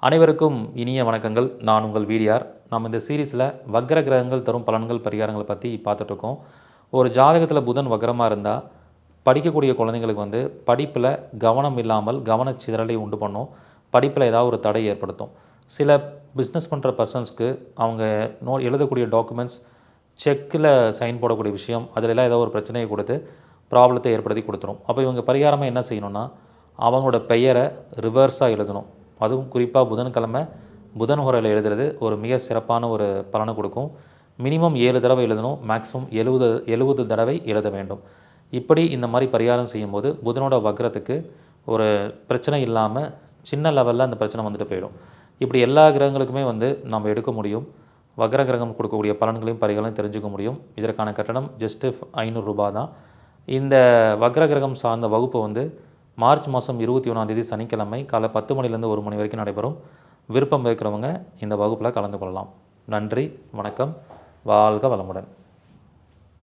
அனைவருக்கும் இனிய வணக்கங்கள். நான் உங்கள் வீடியார். நம்ம இந்த சீரிஸில் வக்ர கிரகங்கள் தரும் பலன்கள் பரிகாரங்களை பற்றி பார்த்துட்ருக்கோம். ஒரு ஜாதகத்தில் புதன் வக்ரமாக இருந்தால் படிக்கக்கூடிய குழந்தைங்களுக்கு படிப்பில் கவனம் இல்லாமல் கவனச்சிதறலை உண்டு பண்ணும். படிப்பில் ஏதாவது ஒரு தடை ஏற்படுத்தும். சில பிஸ்னஸ் பண்ணுற பர்சன்ஸ்க்கு அவங்க எழுதக்கூடிய டாக்குமெண்ட்ஸ், செக்கில் சைன் போடக்கூடிய விஷயம், அதிலெல்லாம் ஏதோ ஒரு பிரச்சனையை கொடுத்து ப்ராப்ளத்தை ஏற்படுத்தி கொடுத்துரும். அப்போ இவங்க பரிகாரமாக என்ன செய்யணும்னா, அவங்களோட பெயரை ரிவர்ஸாக எழுதணும். அதுவும் குறிப்பாக புதன்கிழமை புதன் ஹோரையில் எழுதுறது ஒரு மிக சிறப்பான ஒரு பலனை கொடுக்கும். மினிமம் 7 தடவை எழுதணும். மேக்ஸிமம் 70 தடவை எழுத வேண்டும். இப்படி இந்த மாதிரி பரிகாரம் செய்யும்போது புதனோட வக்ரத்துக்கு ஒரு பிரச்சனை இல்லாமல் சின்ன லெவலில் அந்த பிரச்சனை வந்துட்டு போயிடும். இப்படி எல்லா கிரகங்களுக்குமே நம்ம எடுக்க முடியும். வக்ர கிரகம் கொடுக்கக்கூடிய பலன்களையும் பரிகாரங்களையும் தெரிஞ்சுக்க முடியும். இதற்கான கட்டணம் ஜஸ்ட்டு ரூ. 500 தான். இந்த வக்ர கிரகம் சார்ந்த வகுப்பு மார்ச் மாதம் 21ஆம் சனிக்கிழமை காலை 10 மணிலேருந்து 1 மணி வரைக்கும் நடைபெறும். விருப்பம் இருக்கிறவங்க இந்த வகுப்பில் கலந்து கொள்ளலாம். நன்றி, வணக்கம், வாழ்க வளமுடன்.